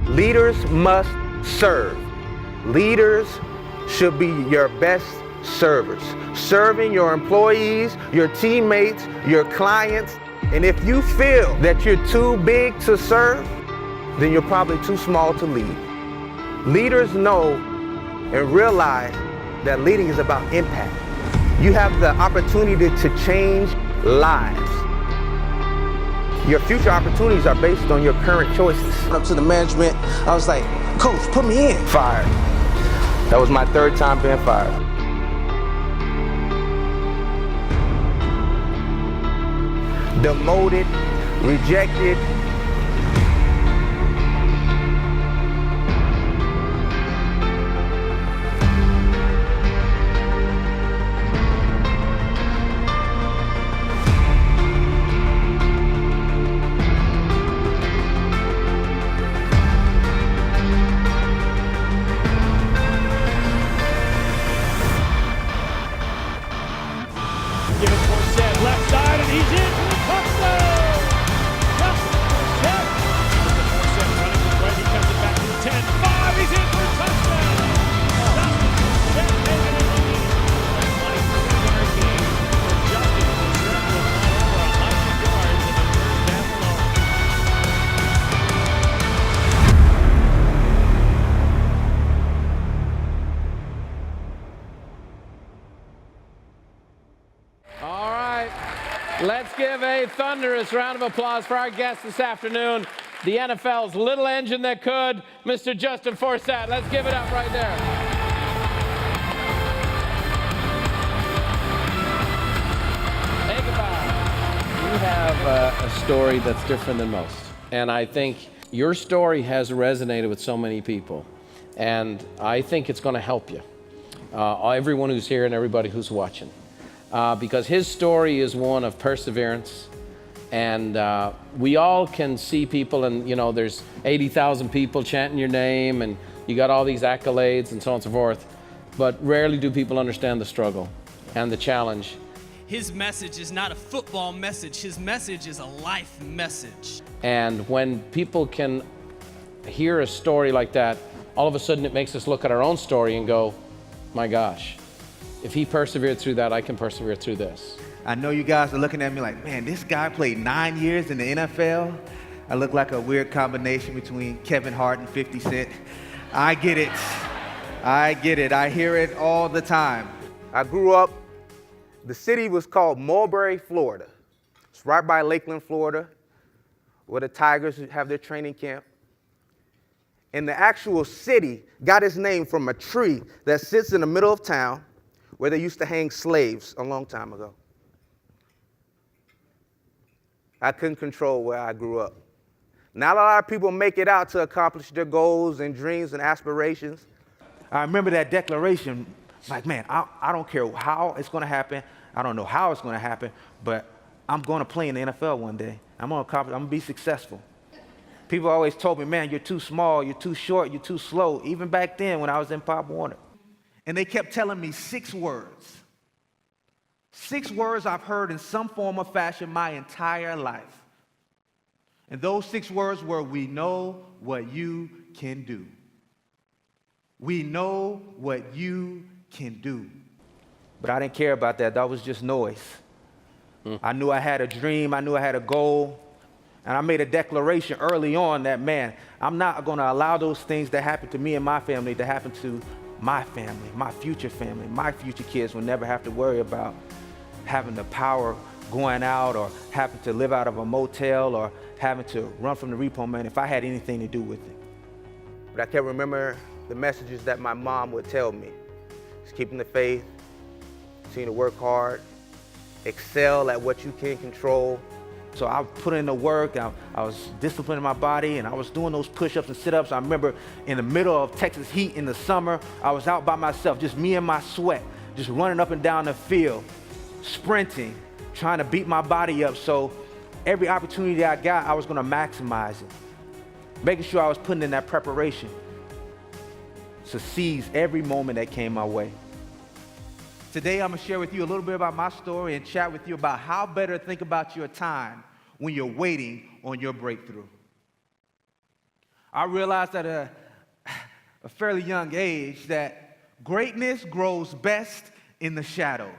Leaders must serve. Leaders should be your best servers, serving your employees, your teammates, your clients. And if you feel that you're too big to serve, then you're probably too small to lead. Leaders know and realize that leading is about impact. You have the opportunity to change lives. Your future opportunities are based on your current choices. Up to the management, I was like, Coach, put me in. Fired. That was my third time being fired. Demoted, rejected. Give it Forsett, left side, and he's in for the touchdown! Justin Forsett! Forsett running to the right, he cuts it back to the 10, 5, he's in for a touchdown! Justin Forsett making it easy. That money for the winner game for Justin Forsett will run over 100 yards in the first half alone. All right, let's give a thunderous round of applause for our guest this afternoon, the NFL's little engine that could, Mr. Justin Forsett. Let's give it up right there. Hey, goodbye. You have a story that's different than most, and I think your story has resonated with so many people, and I think it's going to help you, everyone who's here and everybody who's watching. Because his story is one of perseverance, and we all can see people, and you know, there's 80,000 people chanting your name, and you got all these accolades and so on and so forth, but rarely do people understand the struggle and the challenge. His message is not a football message. His message is a life message. And when people can hear a story like that, all of a sudden it makes us look at our own story and go, my gosh, if he persevered through that, I can persevere through this. I know you guys are looking at me like, man, this guy played 9 years in the NFL. I look like a weird combination between Kevin Hart and 50 Cent. I get it. I get it. I hear it all the time. I grew up, the city was called Mulberry, Florida. It's right by Lakeland, Florida, where the Tigers have their training camp. And the actual city got its name from a tree that sits in the middle of town where they used to hang slaves a long time ago. I couldn't control where I grew up. Not a lot of people make it out to accomplish their goals and dreams and aspirations. I remember that declaration, like, man, I don't care how it's gonna happen. I don't know how it's gonna happen, but I'm gonna play in the NFL one day. I'm gonna be successful. People always told me, man, you're too small, you're too short, you're too slow, even back then when I was in Pop Warner. And they kept telling me 6 words. 6 words I've heard in some form or fashion my entire life. And those 6 words were, we know what you can do. We know what you can do. But I didn't care about that. That was just noise. I knew I had a dream. I knew I had a goal. And I made a declaration early on that, man, I'm not going to allow those things that happened to me and my family to happen to my family, my future kids will never have to worry about having the power going out or having to live out of a motel or having to run from the repo man if I had anything to do with it. But I can remember the messages that my mom would tell me. Just keeping the faith, continue to work hard, excel at what you can control. So I put in the work, I was disciplining my body, and I was doing those push-ups and sit-ups. I remember in the middle of Texas heat in the summer, I was out by myself, just me and my sweat, just running up and down the field, sprinting, trying to beat my body up. So every opportunity I got, I was gonna maximize it, making sure I was putting in that preparation to seize every moment that came my way. Today, I'm gonna share with you a little bit about my story and chat with you about how better think about your time when you're waiting on your breakthrough. I realized at a fairly young age that greatness grows best in the shadows.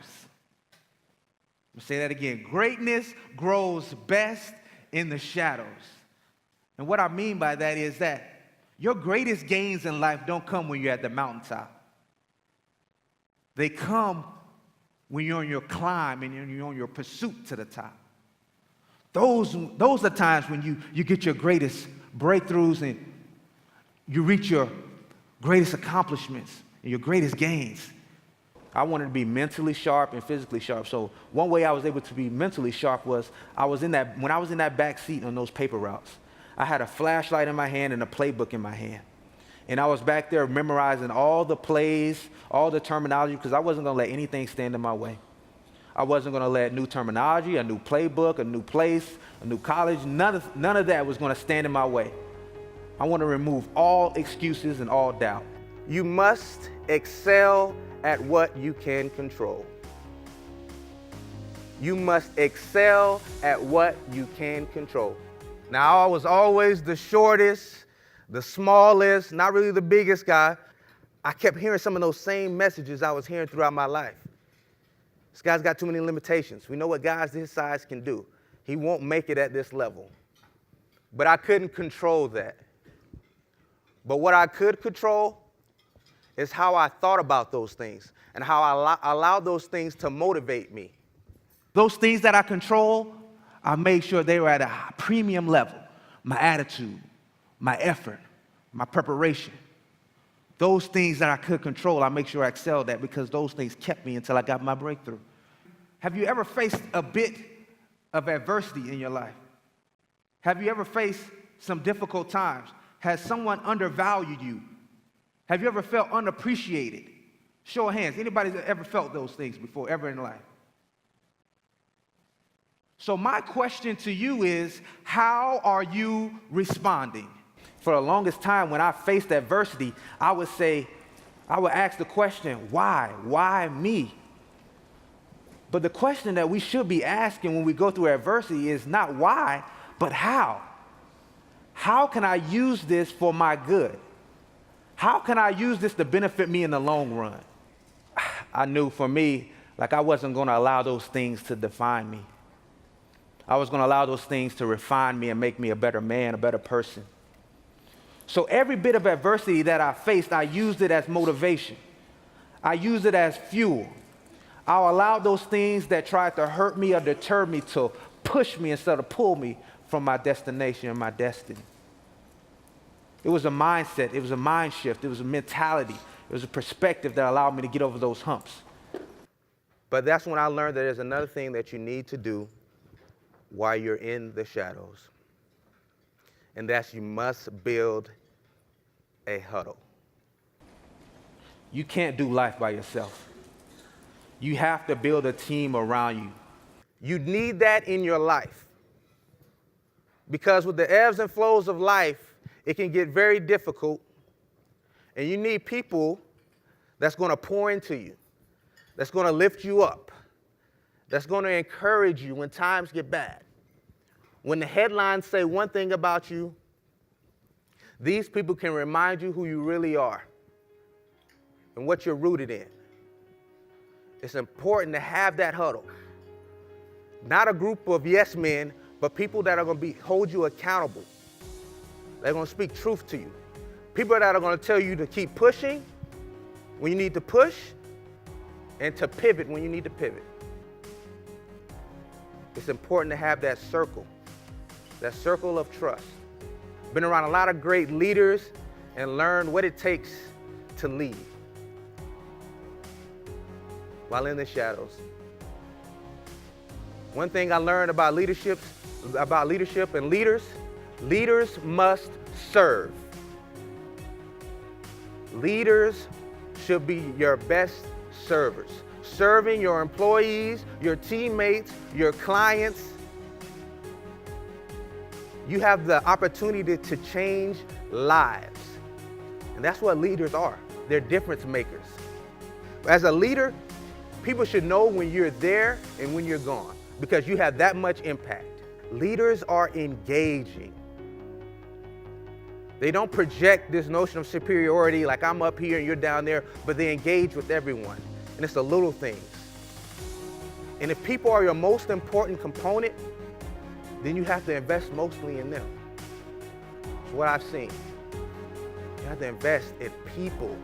I'll say that again. Greatness grows best in the shadows. And what I mean by that is that your greatest gains in life don't come when you're at the mountaintop. They come when you're on your climb and you're on your pursuit to the top. Those are times when you get your greatest breakthroughs and you reach your greatest accomplishments and your greatest gains. I wanted to be mentally sharp and physically sharp. So one way I was able to be mentally sharp was when I was in that back seat on those paper routes, I had a flashlight in my hand and a playbook in my hand. And I was back there memorizing all the plays, all the terminology, because I wasn't going to let anything stand in my way. I wasn't going to let new terminology, a new playbook, a new place, a new college, none of that was going to stand in my way. I want to remove all excuses and all doubt. You must excel at what you can control. You must excel at what you can control. Now, I was always the shortest, the smallest, not really the biggest guy. I kept hearing some of those same messages I was hearing throughout my life. This guy's got too many limitations. We know what guys this size can do. He won't make it at this level. But I couldn't control that. But what I could control is how I thought about those things and how I allowed those things to motivate me. Those things that I control, I made sure they were at a premium level. My attitude, my effort, my preparation. Those things that I could control, I make sure I excelled at because those things kept me until I got my breakthrough. Have you ever faced a bit of adversity in your life? Have you ever faced some difficult times? Has someone undervalued you? Have you ever felt unappreciated? Show of hands. Anybody that ever felt those things before, ever in life? So my question to you is, how are you responding? For the longest time, when I faced adversity, I would ask the question, why? Why me? But the question that we should be asking when we go through adversity is not why, but how. How can I use this for my good? How can I use this to benefit me in the long run? I knew for me, I wasn't going to allow those things to define me. I was going to allow those things to refine me and make me a better man, a better person. So every bit of adversity that I faced, I used it as motivation. I used it as fuel. I allowed those things that tried to hurt me or deter me to push me instead of pull me from my destination and my destiny. It was a mindset. It was a mind shift. It was a mentality. It was a perspective that allowed me to get over those humps. But that's when I learned that there's another thing that you need to do while you're in the shadows. And that's you must build a huddle. You can't do life by yourself. You have to build a team around you. You need that in your life. Because with the ebbs and flows of life, it can get very difficult. And you need people that's going to pour into you, that's going to lift you up, that's going to encourage you when times get bad. When the headlines say one thing about you, these people can remind you who you really are and what you're rooted in. It's important to have that huddle. Not a group of yes men, but people that are going to hold you accountable. They're going to speak truth to you. People that are going to tell you to keep pushing when you need to push and to pivot when you need to pivot. It's important to have that circle of trust. Been around a lot of great leaders and learned what it takes to lead while in the shadows. One thing I learned about leadership and leaders must serve. Leaders should be your best servers, serving your employees, your teammates, your clients. You have the opportunity to change lives. And that's what leaders are. They're difference makers. As a leader, people should know when you're there and when you're gone because you have that much impact. Leaders are engaging. They don't project this notion of superiority like I'm up here and you're down there, but they engage with everyone. And it's the little things. And if people are your most important component, then you have to invest mostly in them. It's what I've seen. You have to invest in people.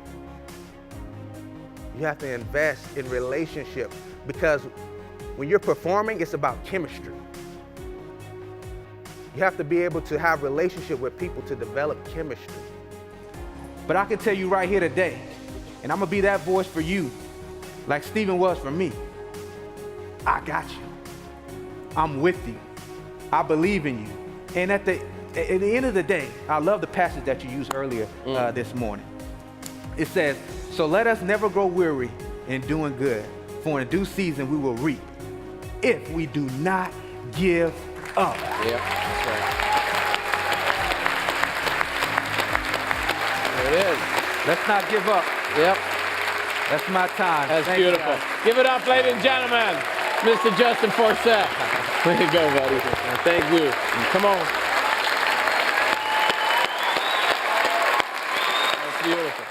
You have to invest in relationships, because when you're performing, it's about chemistry. You have to be able to have relationship with people to develop chemistry. But I can tell you right here today, and I'm gonna be that voice for you, like Stephen was for me. I got you. I'm with you. I believe in you. And at the end of the day, I love the passage that you used earlier this morning. It says, so let us never grow weary in doing good, for in due season we will reap, if we do not give up. Yeah, that's right. There it is. Let's not give up. Yep, That's my time. that's Thank you, beautiful. guys. Give it up, ladies and gentlemen. Mr. Justin Forsett. Way to go, buddy. Thank you. Come on. That's beautiful.